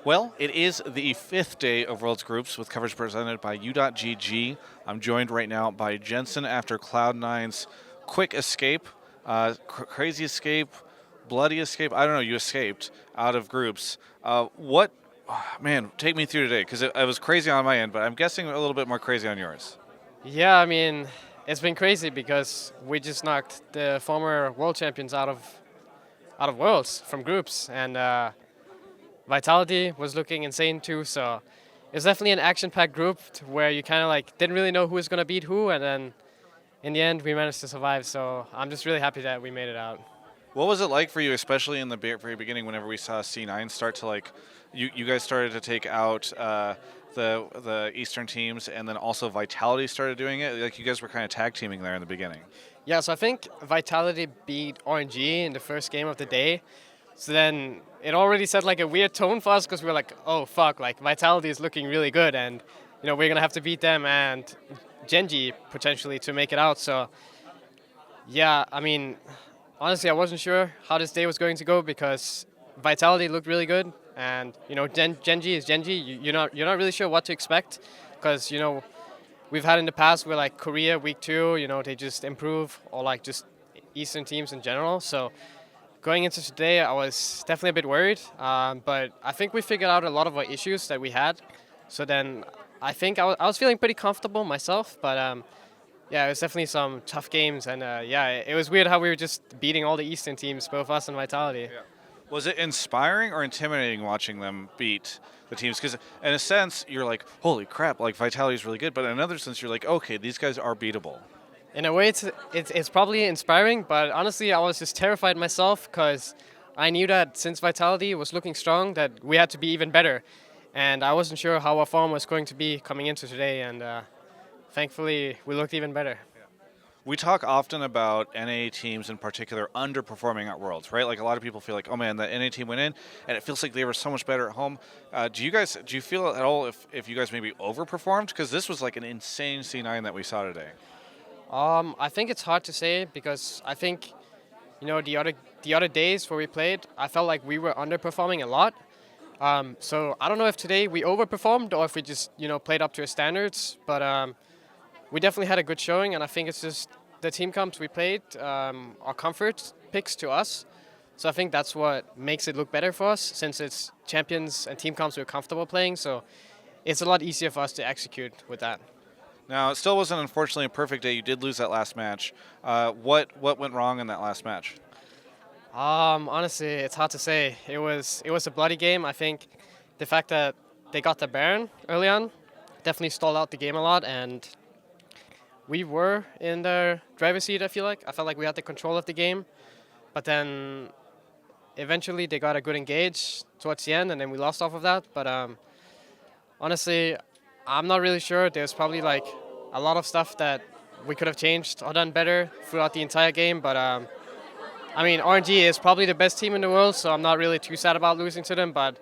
Well, it is the fifth day of World's Groups with coverage presented by U.GG. I'm joined right now by Jensen after Cloud9's quick escape, crazy escape, bloody escape. I don't know, you escaped out of groups. Man, take me through today because it was crazy on my end, but I'm guessing a little bit more crazy on yours. Yeah, I mean, it's been crazy because we just knocked the former world champions out of worlds from groups, and Vitality was looking insane too. So it's definitely an action-packed group where you kind of like didn't really know who was gonna beat who, and then in the end we managed to survive. So I'm just really happy that we made it out. What was it like for you, especially in the very beginning, whenever we saw C9 start to you guys started to take out the Eastern teams, and then also Vitality started doing it. Like you guys were kind of tag teaming there in the beginning. Yeah, so I think Vitality beat RNG in the first game of the day. So then it already set like a weird tone for us because we were like, oh fuck, like Vitality is looking really good, and we're gonna have to beat them and Genji potentially to make it out. So yeah, I mean, honestly, I wasn't sure how this day was going to go because Vitality looked really good, and Genji is Genji. You're not really sure what to expect because we've had in the past where like Korea week two, they just improve, or like just Eastern teams in general. So going into today, I was definitely a bit worried, but I think we figured out a lot of our issues that we had. So then I think I was feeling pretty comfortable myself, but yeah, it was definitely some tough games, and yeah, it was weird how we were just beating all the Eastern teams, both us and Vitality. Yeah. Was it inspiring or intimidating watching them beat the teams? Because in a sense, you're like, holy crap, like Vitality is really good. But in another sense, you're like, okay, these guys are beatable. In a way, it's probably inspiring, but honestly, I was just terrified myself because I knew that since Vitality was looking strong, that we had to be even better, and I wasn't sure how our form was going to be coming into today, and thankfully, we looked even better. We talk often about NA teams in particular underperforming at Worlds, right? Like a lot of people feel like, oh man, that NA team went in, and it feels like they were so much better at home. Do you feel at all if you guys maybe overperformed? Because this was like an insane C9 that we saw today. I think it's hard to say because I think, the other days where we played, I felt like we were underperforming a lot. So I don't know if today we overperformed or if we just, played up to our standards. But we definitely had a good showing, and I think it's just the team comps we played are comfort picks to us. So I think that's what makes it look better for us, since it's champions and team comps we're comfortable playing. So it's a lot easier for us to execute with that. Now, it still wasn't, unfortunately, a perfect day. You did lose that last match. What went wrong in that last match? Honestly, it's hard to say. It was a bloody game. I think the fact that they got the Baron early on definitely stalled out the game a lot, and we were in the driver's seat. I felt like we had the control of the game, but then eventually they got a good engage towards the end, and then we lost off of that. But honestly, I'm not really sure. There's probably like a lot of stuff that we could have changed or done better throughout the entire game, but I mean, RNG is probably the best team in the world, so I'm not really too sad about losing to them, but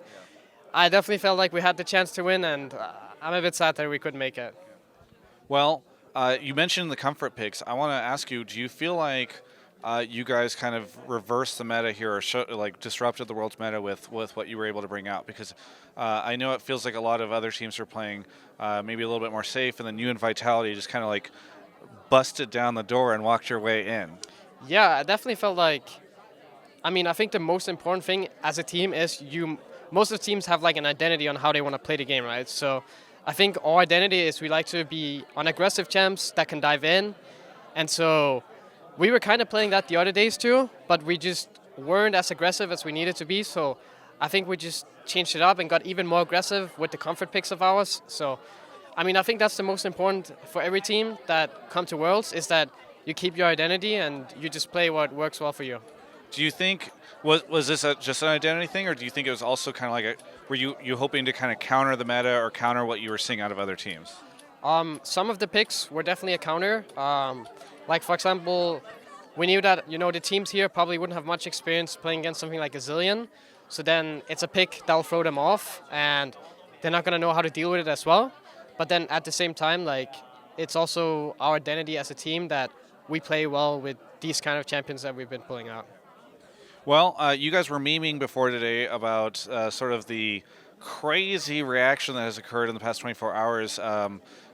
I definitely felt like we had the chance to win, and I'm a bit sad that we couldn't make it. Well, you mentioned the comfort picks. I want to ask you, do you feel like you guys kind of reversed the meta here, or disrupted the world's meta with what you were able to bring out? Because I know it feels like a lot of other teams are playing maybe a little bit more safe, and then you and Vitality just kind of like busted down the door and walked your way in. Yeah, I definitely felt like, I think the most important thing as a team is most of the teams have like an identity on how they want to play the game, right? So I think our identity is we like to be on aggressive champs that can dive in, and so we were kind of playing that the other days too, but we just weren't as aggressive as we needed to be. So I think we just changed it up and got even more aggressive with the comfort picks of ours. So, I think that's the most important for every team that come to Worlds, is that you keep your identity and you just play what works well for you. Do you think was this just an identity thing, or do you think it was also kind of like were you hoping to kind of counter the meta or counter what you were seeing out of other teams? Some of the picks were definitely a counter. Like for example, we knew that the teams here probably wouldn't have much experience playing against something like a Zillion, so then it's a pick that'll throw them off, and they're not gonna know how to deal with it as well. But then at the same time, like it's also our identity as a team that we play well with these kind of champions that we've been pulling out. Well, you guys were memeing before today about sort of the crazy reaction that has occurred in the past 24 hours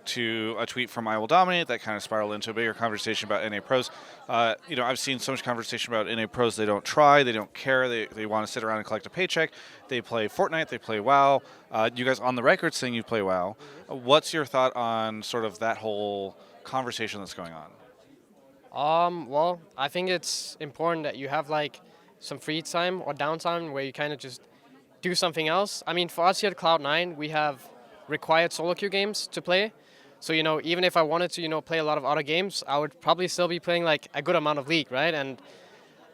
to a tweet from I Will Dominate that kind of spiraled into a bigger conversation about NA pros. I've seen so much conversation about NA pros. They don't try, they don't care, they want to sit around and collect a paycheck. They play Fortnite, they play WoW. You guys on the record saying you play WoW. What's your thought on sort of that whole conversation that's going on? Well, I think it's important that you have like some free time or downtime where you kind of just do something else. I mean, for us here at Cloud9, we have required solo queue games to play. So, even if I wanted to, play a lot of other games, I would probably still be playing like a good amount of League, right? And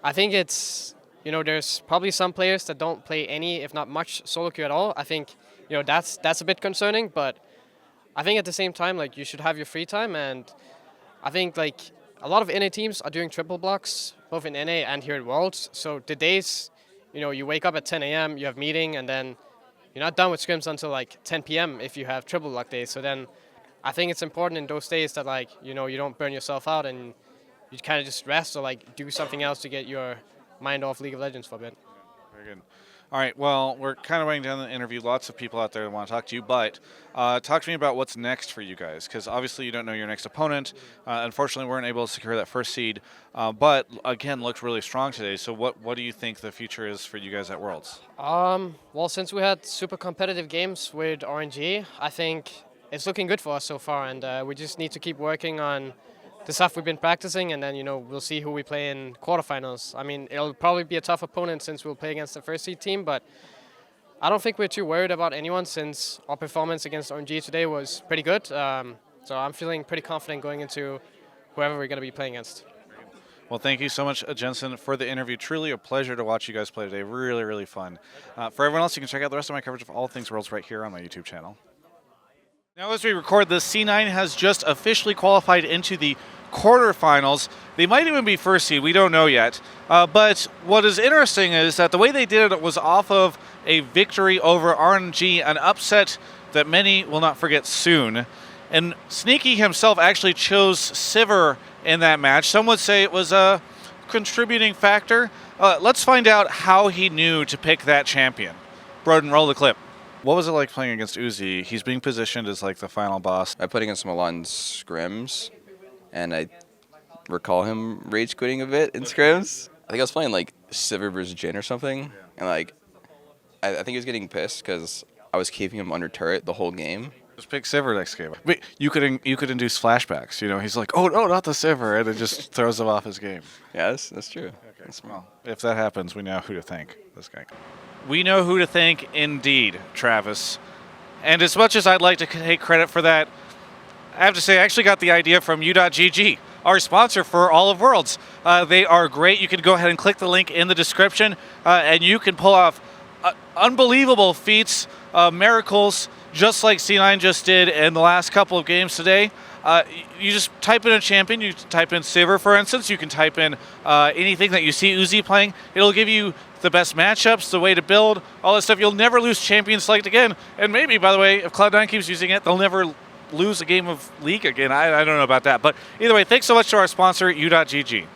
I think it's, there's probably some players that don't play any, if not much, solo queue at all. I think, that's a bit concerning, but I think at the same time, like, you should have your free time. And I think, like, a lot of NA teams are doing triple blocks, both in NA and here at Worlds. So the days, you wake up at 10 a.m., you have meeting, and then you're not done with scrims until like 10 p.m. if you have triple block days. So then I think it's important in those days that, like, you don't burn yourself out and you kind of just rest or like do something else to get your mind off League of Legends for a bit. Very good. All right, well, we're kind of winding down the interview. Lots of people out there that want to talk to you, but talk to me about what's next for you guys, because obviously you don't know your next opponent. Unfortunately, we weren't able to secure that first seed, but again, looked really strong today. So what do you think the future is for you guys at Worlds? Well, since we had super competitive games with RNG, I think it's looking good for us so far, and we just need to keep working on the stuff we've been practicing, and then, we'll see who we play in quarterfinals. I mean, it'll probably be a tough opponent since we'll play against the first seed team, but I don't think we're too worried about anyone since our performance against RNG today was pretty good. So I'm feeling pretty confident going into whoever we're going to be playing against. Well, thank you so much, Jensen, for the interview. Truly a pleasure to watch you guys play today. Really, really fun. For everyone else, you can check out the rest of my coverage of all things Worlds right here on my YouTube channel. Now, as we record this, C9 has just officially qualified into the quarterfinals. They might even be first seed. We don't know yet. But what is interesting is that the way they did it was off of a victory over RNG, an upset that many will not forget soon. And Sneaky himself actually chose Sivir in that match. Some would say it was a contributing factor. Let's find out how he knew to pick that champion. Broden, roll the clip. What was it like playing against Uzi? He's being positioned as like the final boss. I played against him a lot in scrims, and I recall him rage quitting a bit in scrims. I think I was playing like Sivir versus Jin or something, and like I think he was getting pissed because I was keeping him under turret the whole game. Just pick Sivir next game. But you could induce flashbacks. He's like, oh no, not the Sivir, and it just throws him off his game. Yes, that's true. Okay. Well, if that happens, we know who to thank. This guy. We know who to thank indeed, Travis. And as much as I'd like to take credit for that, I have to say I actually got the idea from U.GG, our sponsor for all of Worlds. They are great. You can go ahead and click the link in the description, and you can pull off unbelievable feats, miracles, just like C9 just did in the last couple of games today. You just type in a champion. You type in Sivir, for instance. You can type in anything that you see Uzi playing. It'll give you the best matchups, the way to build, all that stuff. You'll never lose champion select again. And maybe, by the way, if Cloud9 keeps using it, they'll never lose a game of League again. I don't know about that. But either way, thanks so much to our sponsor, U.GG.